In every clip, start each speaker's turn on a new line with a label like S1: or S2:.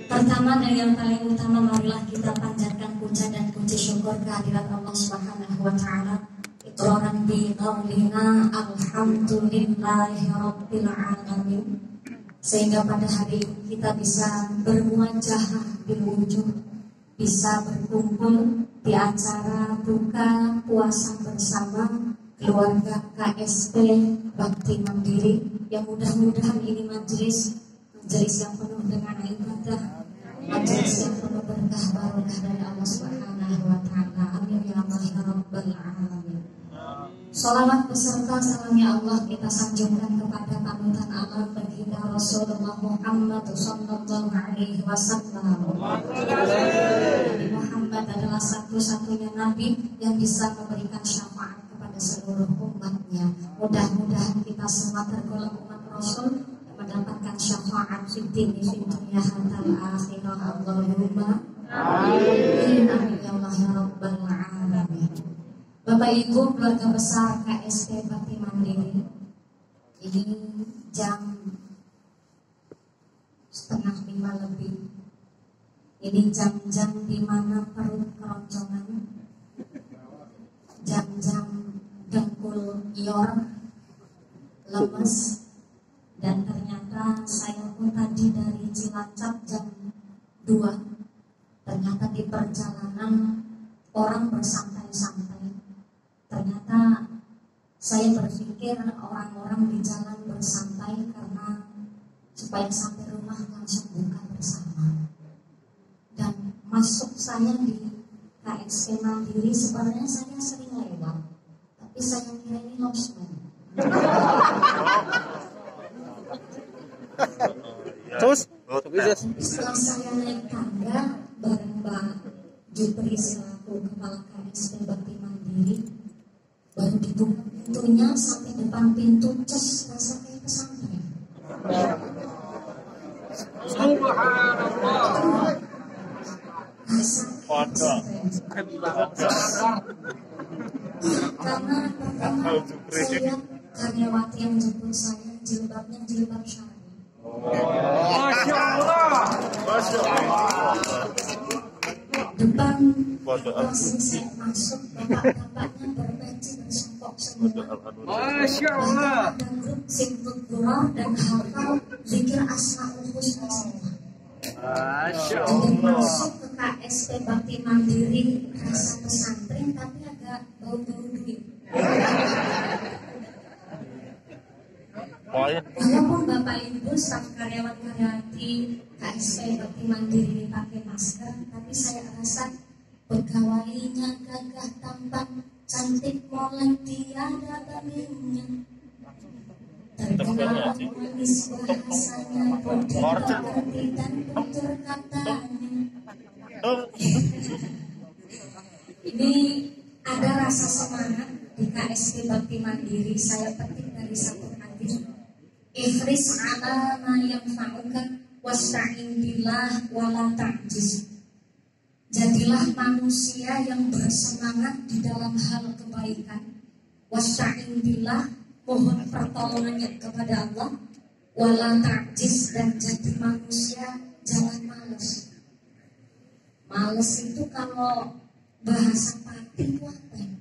S1: Pertama dan yang paling utama, marilah kita panjatkan puja dan puji syukur kehadirat Allah Subhanahu wa taala. Iqraran bi qaulina alhamdulillahi rabbil alamin. Sehingga pada hari ini kita bisa bermuajah bil wujuh, bisa berkumpul di acara buka puasa bersama keluarga KSP Bakti Mandiri, yang mudah-mudahan ini majelis yang penuh dengan ibadah, majelis yang penuh berkah barokah dari Allah Subhanahu wa taala. Amin ya Allah ya rabbal alamin. Salawat beserta salamnya Allah kita sanjungkan kepada panutan alam baginda Rasulullah Muhammad sallallahu alaihi wasallam. Nabi Muhammad adalah satu-satunya nabi yang bisa memberikan syafaat kepada seluruh umatnya. Mudah-mudahan kita semua tergolong umat Rasul mendapatkan syafaat fiddin fi dunya hatal akhirah. Allahumma amin. Amin ya Allah ya rabbal alamin. Bapak Ibu keluarga besar KSP Bakti Mandiri, ini jam 4:30 lebih. Ini jam-jam di mana perut keroncongan, jam-jam dengkul yor, lemes. Dan ternyata saya pun tadi dari Cilacap jam 2. Ternyata di perjalanan orang bersantai-santai. Ternyata saya berpikir orang-orang di jalan bersantai karena supaya sampai rumah langsung buka bersama. Dan masuk saya di KSP Mandiri, sebenarnya saya sering lewat, tapi saya kira ini lobster.
S2: Terus
S1: setelah saya naik tangga bareng Mbak Jupri selaku kepala KSP Bakti Mandiri, baru dibuka pintunya sampai depan pintu, ces, rasa kayak pesantren.
S3: Subhanallah.
S1: Rasa kayak pesantren. Karena pertama saya lihat karyawati yang jemput saya, jilbabnya jilbab syar'i.
S3: Masya Allah. Masya Allah.
S1: Depan langsung saya masuk, bapak-bapaknya berbaju bersempok semua.
S3: Masya Allah.
S1: Dan grup simpul gurau dan hafal zikir asmaul husna semua.
S3: Masya
S1: Jadi
S3: Allah.
S1: masuk ke KSP Bakti Mandiri rasa pesantren tapi agak bau-bau duit. Walaupun Bapak Ibu staf karyawan-karyawati KSP Bakti Mandiri ini pakai masker, tapi saya rasa pegawainya gagah tampan, cantik molek tiada bandingnya. Terkenal manis bahasanya, budi pekerti dan tutur katanya. Ini ada rasa semangat di KSP Bakti Mandiri. Saya petik dari satu hadis. Ihris ala ma yanfa'uka wasta'in billah wala ta'jiz. Jadilah manusia yang bersemangat di dalam hal kebaikan. Wasta'in billah, mohon pertolongannya kepada Allah. Wala ta'jiz, dan jadi manusia jangan malas. Malas itu kalau bahasa Pati itu apa ya?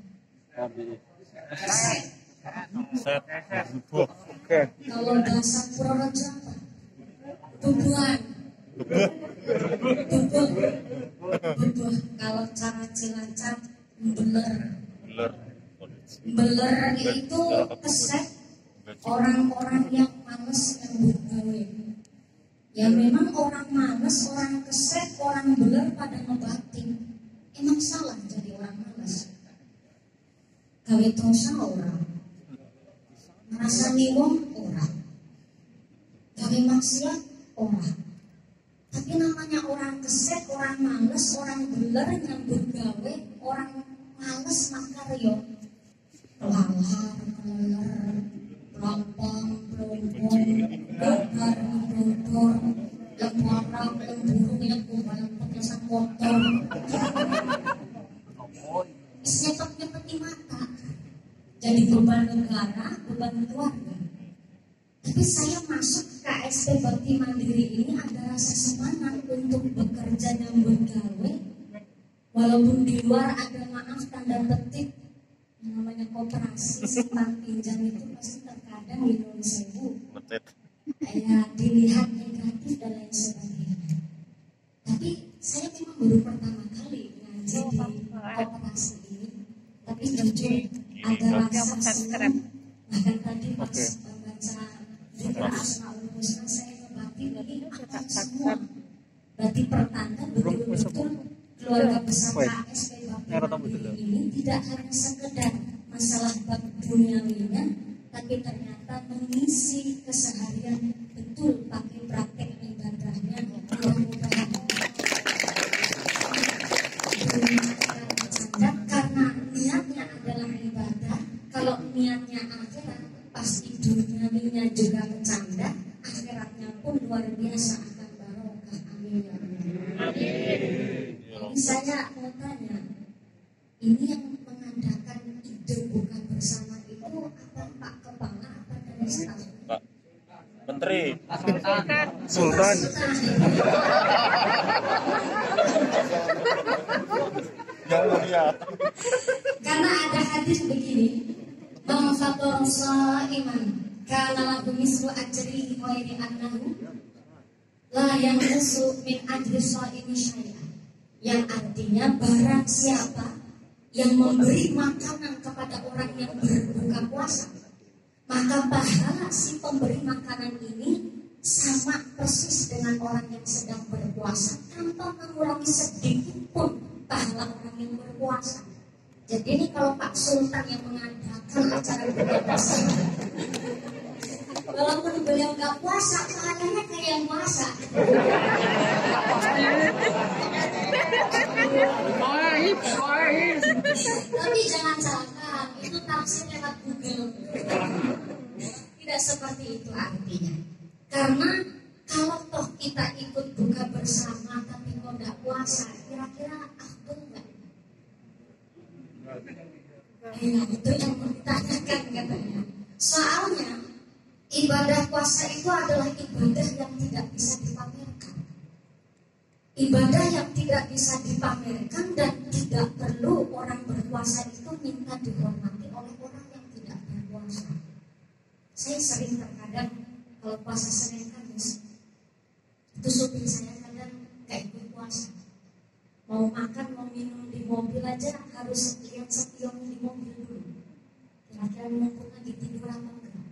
S1: Kalau bahasa Purworejo apa? Bubuhan. Bubuh. Kalau cara Cilacap beler. Beler itu keset orang-orang yang males nyambut gawe. Ya memang orang males, orang keset, orang beler pada ngebatin. Emang salah jadi orang males. Gawe dosa orang, ngerasani wong orang, gawe maksiat orang. Tapi namanya orang keset, orang males, orang beler nyambut gawe, orang males makaryo. Lalhar, keler, lompong, pelumpung, bakar, bodor, lemparang, lemburung, lembubalan, pekesan motor. Nyepet-nyepet di mata. Jadi beban negara, beban keluarga. Tapi saya masuk ke KSP SMP Bakti Mandiri ini ada rasa semangat untuk bekerja dan bergawe, walaupun di luar ada maaf tanda petik namanya koperasi simpan pinjam itu pasti terkadang minum sewu, kayak dilihat negatif dan lain sebagainya. Tapi saya memang baru pertama kali ngaji di koperasi ini, tapi jujur ada rasa senang. Bahkan tadi pas membaca Zikra Asmaul Husna saya ngebatin ini akan semua. Berarti pertanda betul-betul keluarga besar KSP Bakti Mandiri ini tidak hanya sekedar masalah bab duniawinya, tapi ternyata mengisi keseharian betul pakai praktek ibadahnya. Mudah-mudahan karena niatnya adalah ibadah. Kalau niatnya akhirat, pasti duniawinya juga bercanda, akhiratnya pun luar biasa akan barokah. Amin ya Allah. Jadi saya mau tanya, ini yang mengadakan ide buka bersama itu apa Pak Kepala apa dari staf?
S2: Pak Menteri
S3: Sultan.
S2: Yang mulia.
S1: Karena ada hadis begini, man fatar sha'iman kana lahu mislu ajrihi ghairi annahu la yanqusu min ajri sha'imi syai'an. Yang artinya barang siapa yang memberi makanan kepada orang yang berbuka puasa, maka pahala si pemberi makanan ini sama persis dengan orang yang sedang berpuasa tanpa mengurangi sedikit pun pahala orang yang berpuasa. Jadi ini kalau Pak Sultan yang mengadakan acara buka puasa, walaupun beliau nggak puasa, pahalanya kayak yang puasa. Tapi jangan salahkan, itu tafsir lewat Google. Tidak seperti itu artinya. Karena kalau toh kita ikut buka bersama tapi kok nggak puasa, kira-kira afdol nggak? Ya, itu yang ditanyakan katanya. Soalnya ibadah puasa itu adalah ibadah yang tidak bisa dipamerkan. Ibadah yang tidak bisa dipamerkan dan tidak perlu orang berpuasa itu minta dihormati oleh orang yang tidak berpuasa. Saya sering terkadang kalau puasa Senin Kamis itu supir saya kadang kayak berpuasa. Mau makan, mau minum di mobil aja harus lihat spion di mobil dulu. Kira-kira mumpung lagi tidur apa enggak?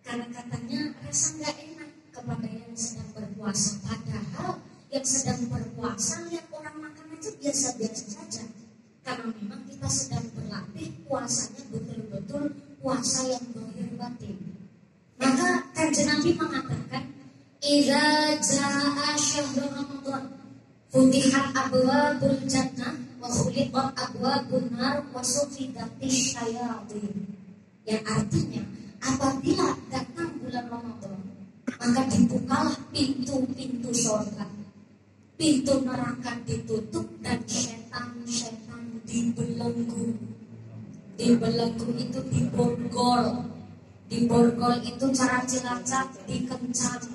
S1: Karena katanya rasa nggak enak kepada yang sedang berpuasa. Padahal yang sedang berpuasa lihat orang makan aja biasa-biasa saja. Karena memang kita sedang berlatih puasanya betul-betul puasa yang zahir batin. Maka Kanjeng Nabi mengatakan, "Idza jaa syahrul Ramadan, futihat abwabul jannah wa khuliqat abwabun nar wa sufidatis syayatin." Yang artinya, apabila datang bulan Ramadan, maka dibukalah pintu-pintu surga, pintu neraka ditutup dan setan-setan dibelenggu. Dibelenggu itu diborgol. Diborgol itu cara Cilacap dikencang.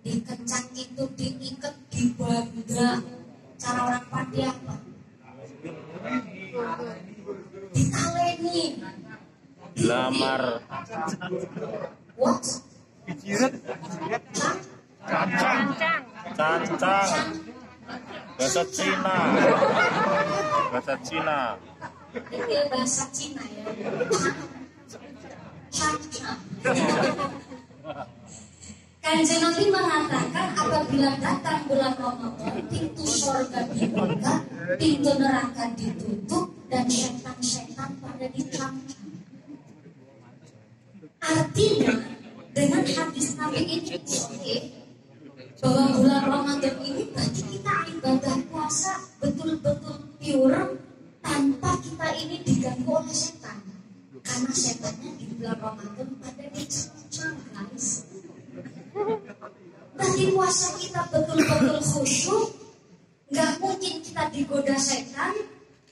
S1: Dikencang itu diikat di banda. Cara orang Padi apa? Ditaleni.
S2: Lamar.
S1: What?
S2: Cancang. Bahasa Cina. Bahasa Cina.
S1: Ini bahasa Cina ya. Kanjeng Nabi mengatakan apabila datang bulan Ramadan, pintu surga dibuka, pintu neraka ditutup, dan setan-setan pada dicambuk. Artinya dengan hadis Nabi ini bahwa bulan Ramadan ini bagi kita ibadah puasa betul-betul pure tanpa kita ini diganggu oleh setan. Karena setannya di bulan Ramadan pada dicambuk, guys. Berarti puasa kita betul-betul khusyuk, nggak mungkin kita digoda setan.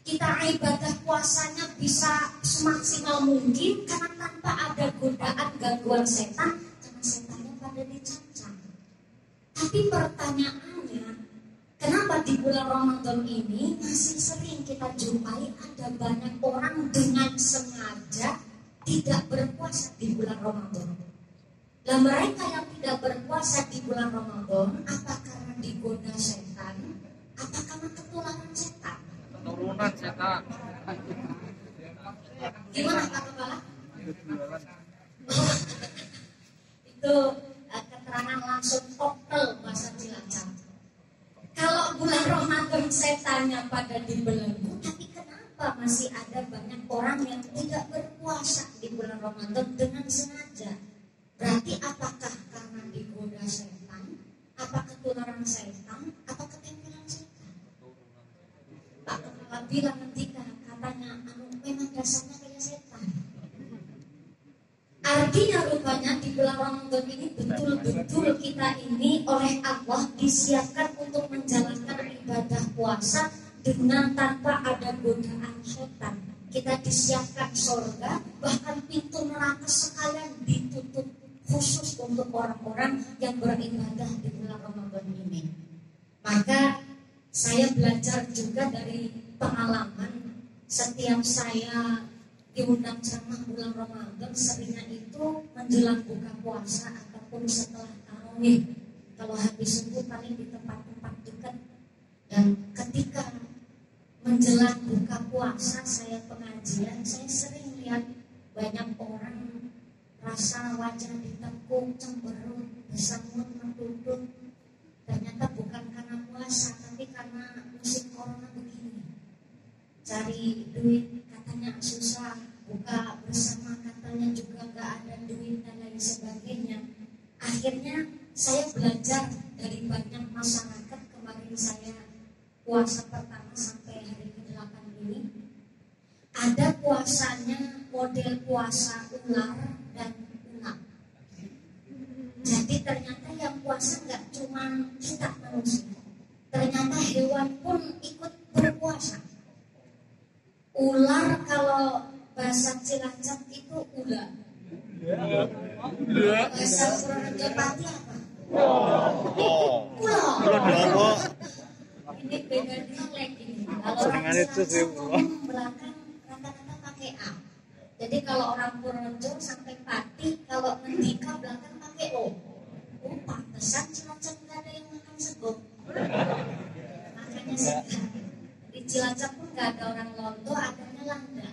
S1: Kita ibadah puasanya bisa semaksimal mungkin karena tanpa ada godaan gangguan setan, karena setannya pada dicancang. Tapi pertanyaannya, kenapa di bulan Ramadan ini masih sering kita jumpai ada banyak orang dengan sengaja tidak berpuasa di bulan Ramadan? Dan mereka yang tidak berpuasa di bulan Ramadan, apa karena digoda setan? Apa karena ketularan setan?
S3: Keturunan setan.
S1: Gimana Kak Kepala? Itu keterangan langsung total bahasa Cilacap. Kalau bulan Ramadan setannya pada dibelenggu, tapi kenapa masih ada banyak orang yang tidak berpuasa di bulan Ramadan dengan sengaja? Berarti apakah karena digoda setan, apa ketularan setan, apa ketempelan setan? Pak Kepala bilang ketika katanya, memang dasarnya kayak setan. Artinya rupanya di bulan Ramadan ini betul-betul kita ini oleh Allah disiapkan untuk menjalankan ibadah puasa dengan tanpa ada godaan setan. Kita disiapkan surga, bahkan pintu neraka sekalian ditutup khusus untuk orang-orang yang beribadah di bulan Ramadan ini. Maka saya belajar juga dari pengalaman setiap saya diundang ceramah bulan Ramadan, seringnya itu menjelang buka puasa ataupun setelah tarawih. Kalau habis subuh paling di tempat-tempat dekat. Dan ketika menjelang buka puasa saya pengajian, saya sering lihat banyak orang rasa wajah ditekuk, cemberut, bersamut, menduduk. Ternyata bukan karena puasa, tapi karena musim corona begini. Cari duit katanya susah, buka bersama katanya juga nggak ada duit dan lain sebagainya. Akhirnya saya belajar dari banyak masyarakat. Kemarin saya puasa pertama sampai hari ke-8 ini, ada puasanya model puasa ular dan unak. Jadi ternyata yang puasa nggak cuma kita manusia, ternyata hewan pun ikut berpuasa. Ular kalau bahasa Cilacap itu ular. Bahasa Purworejo Pati apa? Ular. Ini beda nolek ini. Kalau orang belakang kata-kata pakai A. Jadi kalau orang Purworejo sampai Pati, kalau ngendika belakang pakai O. Oh, pantesan Cilacap nggak ada yang makan sego. Makanya segar. Di Cilacap pun nggak ada orang Londo, adanya Landa.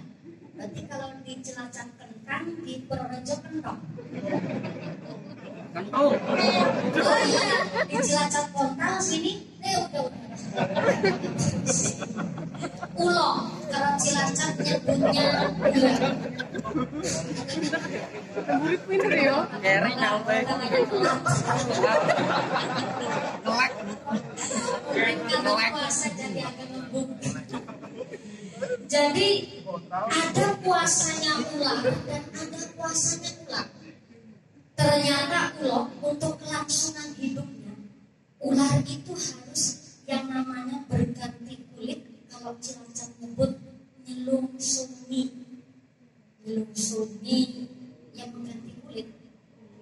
S1: Berarti kalau di Cilacap kentang, di Purworejo kentong.
S3: Kentong.
S1: Oh iya, di Cilacap kontral sini, udah. Ulo, kalau Cilacap nyebutnya ulo.
S3: Murid pinter ya. Kering nyampe.
S1: Karena puasa jadi agak lembut. Jadi ada puasanya ular dan ada puasanya ular. Ternyata ular untuk kelangsungan hidupnya, ular itu harus yang namanya berganti kulit. Kalau Cilacap nyebut nyelungsumi. Nyelungsumi yang mengganti kulit.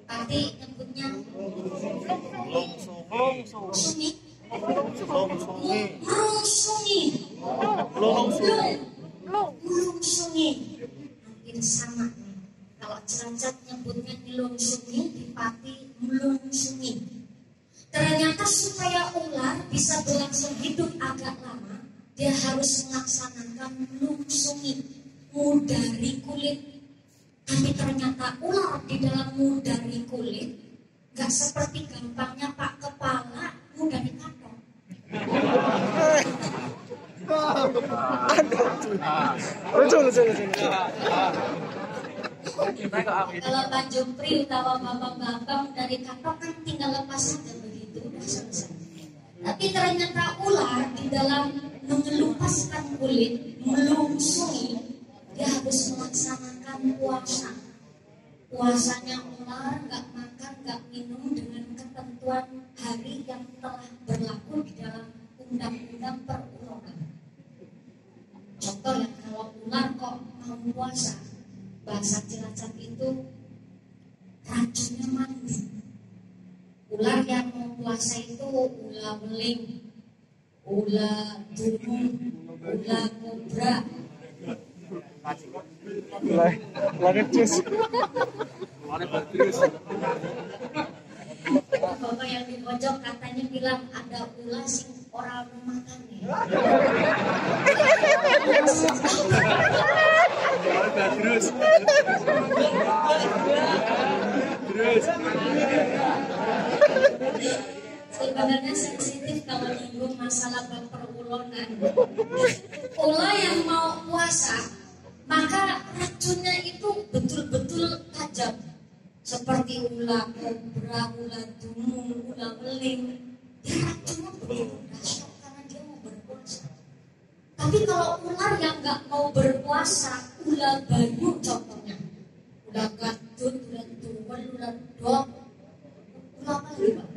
S1: Tadi nyebutnya sumi. Melungsungi hampir sama nih. Kalau Cilacap nyebutnya melungsungi, di Pati melungsungi. Ternyata supaya ular bisa berlangsung hidup agak lama, dia harus melaksanakan melungsungi, mudari kulit. Tapi ternyata ular di dalam mudari kulit gak seperti gampangnya Pak Kepala mudari kantong.
S3: Lucu.
S1: Kalau Pak Jupri utawa bapak-bapak dari kantong kan tinggal lepas saja begitu, udah selesai. Tapi ternyata ular di dalam mengelupaskan kulit, melungsungi, dia harus melaksanakan puasa. Puasanya ular nggak makan, nggak minum dengan ketentuan hari yang telah berlaku di dalam undang-undang perundangan. Contoh ya, kalau ular kok mau puasa, bahasa Cilacap itu racunnya mandi. Ular yang mau puasa berpuasa itu ulah beling, ulah dumung, ulah kobra.
S3: Langit cus.
S1: Bapak yang di pojok katanya bilang ada ulah sing orang makan ya.
S3: Terus.
S1: Sebenarnya sensitif kalau nyinggung masalah perbulonan. Ulah yang mau puasa, maka racunnya itu betul-betul tajam. Seperti ulah kobra, ulah dumung, ulah beling. Dia racunnya begitu dahsyat karena dia mau berpuasa. Tapi kalau ular yang nggak mau berpuasa, ulah banyu contohnya, ulah gatut, ulah tuwel, ulah dok, ulah apa lagi Pak?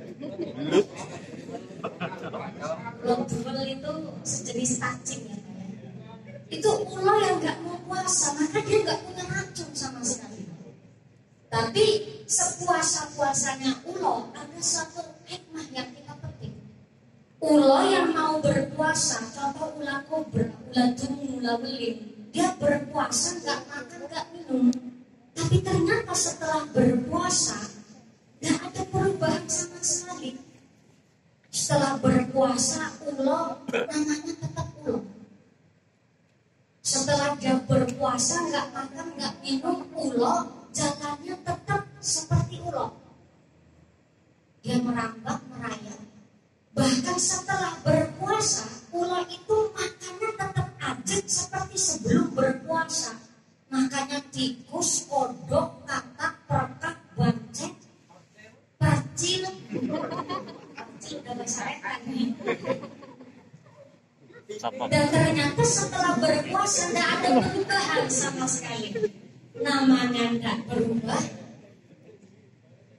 S1: Ulah tuwel itu sejenis cacing ya Pak. Itu ular yang nggak mau puasa, maka dia nggak punya racun sama sekali. Tapi sepuasa-puasanya ulo ada satu hikmah yang kita petik. Ulo yang mau berpuasa, contoh ulah kobra, ulah dumung, ulah beling, dia berpuasa nggak makan nggak minum. Tapi ternyata setelah berpuasa nggak ada perubahan sama sekali. Setelah berpuasa ulo namanya tetap ulo. Setelah dia berpuasa nggak makan nggak minum, ulo jalannya tetap seperti ulo. Dia merambat, merayap. Bahkan setelah berpuasa, ulo itu makannya tetap ajit seperti sebelum berpuasa. Makanya tikus, kodok, katak, perkak, bancet, percil udah bahasa rekan nih. Dan ternyata setelah berpuasa tidak ada perubahan sama sekali. Namanya tidak berubah,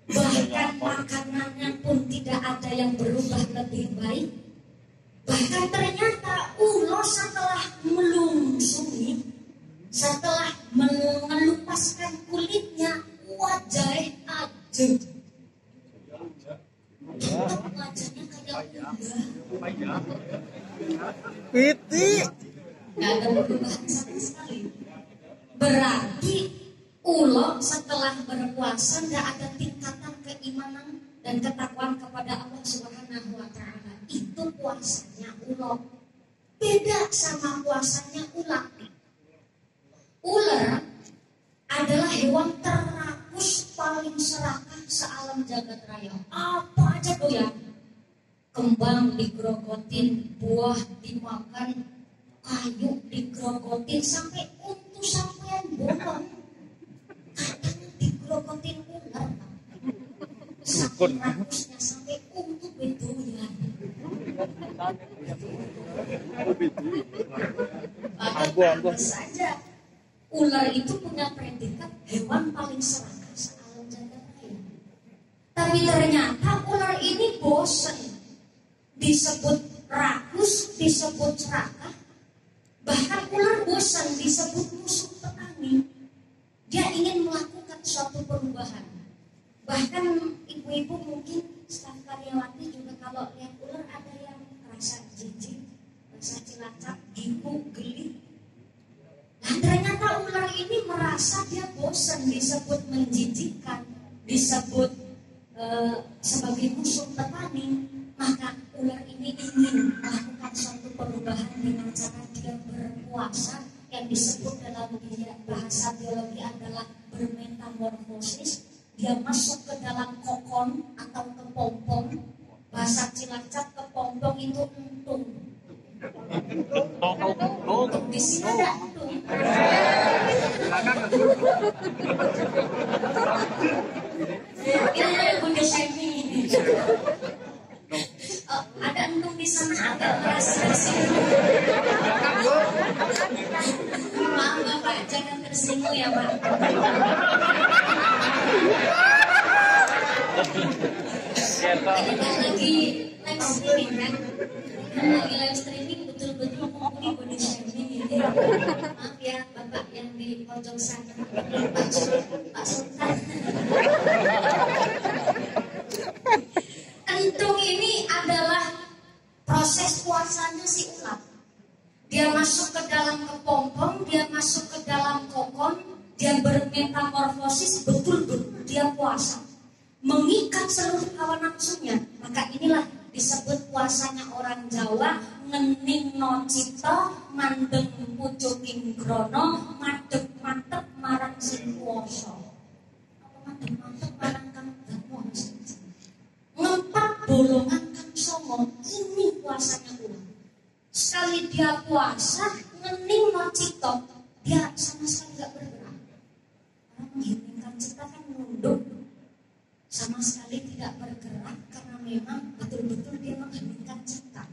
S1: bahkan makanannya pun tidak ada yang berubah lebih baik. Bahkan ternyata ulo setelah melungsuri, setelah mengelupaskan kulitnya, wajahnya ajeng. Tetap wajahnya kayak udah.
S3: Piti.
S1: Gak ada perubahan sama sekali. Berarti ulo setelah berpuasa gak ada tingkatan keimanan dan ketakwaan kepada Allah Subhanahu wa Ta'ala. Itu puasanya ulo. Beda sama puasanya ular. Ular adalah hewan terakus paling serakah sealam jagat raya. Apa aja doyan. Kembang digrogotin, buah dimakan, kayu digrogotin, sampai untu sampean bolong. Kadang digrogotin ular. Saking rakusnya sampai untu bedoyan. Bahkan saja ular itu punya predikat hewan paling serakah sealam jagat raya. Tapi ternyata ular ini bosan. Disebut rakus, disebut serakah. Bahkan ular bosan disebut musuh petani. Dia ingin melakukan suatu perubahan. Bahkan ibu-ibu mungkin staf karyawati juga kalau lihat ular ada yang rasa jijik, rasa cilacap, gigu, geli. Dan ternyata ular ini merasa dia bosan disebut menjijikkan, disebut sebagai musuh petani. Maka ular ini ingin melakukan suatu perubahan dengan cara dia berpuasa, yang disebut dalam bahasa biologi adalah bermetamorfosis. Dia masuk ke dalam kokon atau kepompong. Bahasa Cilacap kepompong itu entung. Di sini ada entung. Ini Bunda Syemi ini. Ada entung di sana, agak merasa tersinggung. Maaf Bapak, jangan tersinggung ya Pak. Kita lagi live streaming kan? Lagi live streaming betul-betul menghubungi Bunda Syemi ini. Maaf ya Bapak yang di pojok sana, Pak Sultan. Entung ini proses puasanya si ulat. Dia masuk ke dalam kepompong, dia masuk ke dalam kokon, dia bermetamorfosis, betul-betul dia puasa, mengikat seluruh hawa nafsunya. Maka inilah disebut puasanya orang Jawa, ngening no cita, mandeng pucuking grono, madep mantep marang sing kuwasa. Madep mantep marang kang kuwasa. Ngempat bolongan kang songo, ini puasanya ulat. Sekali dia puasa, ngening no cita, dia sama sekali gak bergerak. Orang mengheningkan cita kan nunduk, sama sekali tidak bergerak karena memang betul-betul dia mengheningkan cita.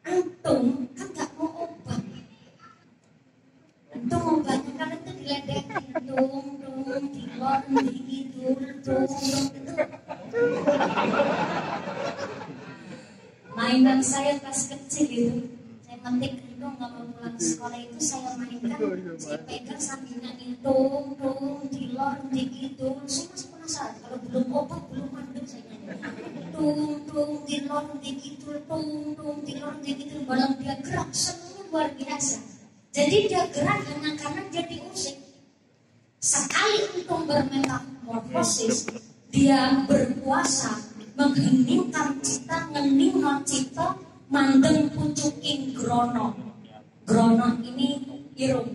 S1: Antum kan gak mau obat. Antum obatnya kalian tuh diledekin, tung, dilor, digidul, tung, itu. Mainan saya pas kecil itu, saya metik hidung gak mau pulang sekolah itu saya mainkan, saya pegang sambil nyanyi tung, dilor, digidul. Saya masih penasaran, kalau belum obat, belum mandek saya nyanyi. Tung, dilor, digidul, tung, dilor, digidul. Balang dia gerak, senangnya luar biasa. Jadi dia gerak hanya karena dia diusik. Sekali untung bermetamorfosis, dia berpuasa, mengheningkan cita, ngening no cita, mandeng pucuking grono. Grono ini irung.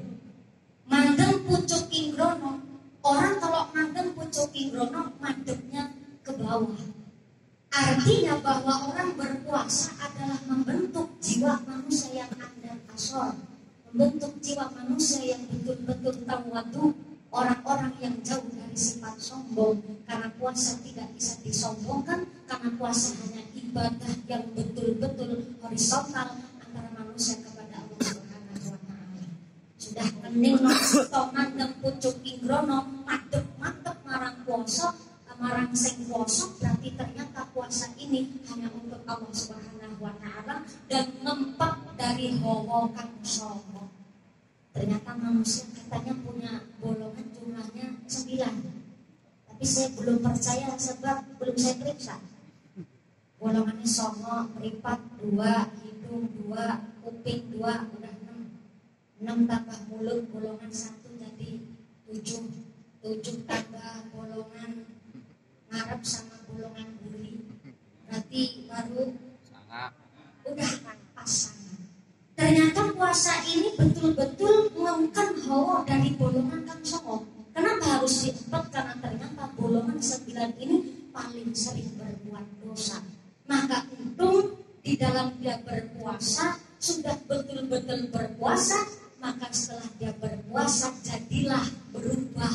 S1: Mandeng pucuking grono. Orang kalau mandeng pucuking grono, madepnya ke bawah. Artinya bahwa orang berpuasa adalah membentuk jiwa manusia yang andal asor, membentuk jiwa manusia yang betul-betul tawadu, orang-orang yang jauh dari sifat sombong. Karena puasa tidak bisa disombongkan, karena puasa hanya ibadah yang betul-betul horizontal antara manusia kepada Allah Subhanahu wa Ta'ala. Sudah kening nocito mandeng pucuk ingrono, madep mantep marang puasa, marang sing puasa, berarti ternyata puasa ini hanya untuk Allah Subhanahu wa Ta'ala dan ngempet dari hawa kang sombong. Ternyata manusia katanya punya bolongan jumlahnya 9. Tapi saya belum percaya sebab belum saya periksa. Bolongannya songo, meripat 2, hidung 2, kuping 2, udah 6. 6 tambah mulut, bolongan 1 jadi 7. 7 tambah bolongan ngarep sama bolongan buri, berarti baru udah pasangan. Ternyata puasa ini betul-betul mengangkat hawa dari bolongan kang songo. Kenapa harus diempet? Karena ternyata bolongan 9 ini paling sering berbuat dosa. Maka untung di dalam dia berpuasa sudah betul-betul berpuasa, maka setelah dia berpuasa jadilah berubah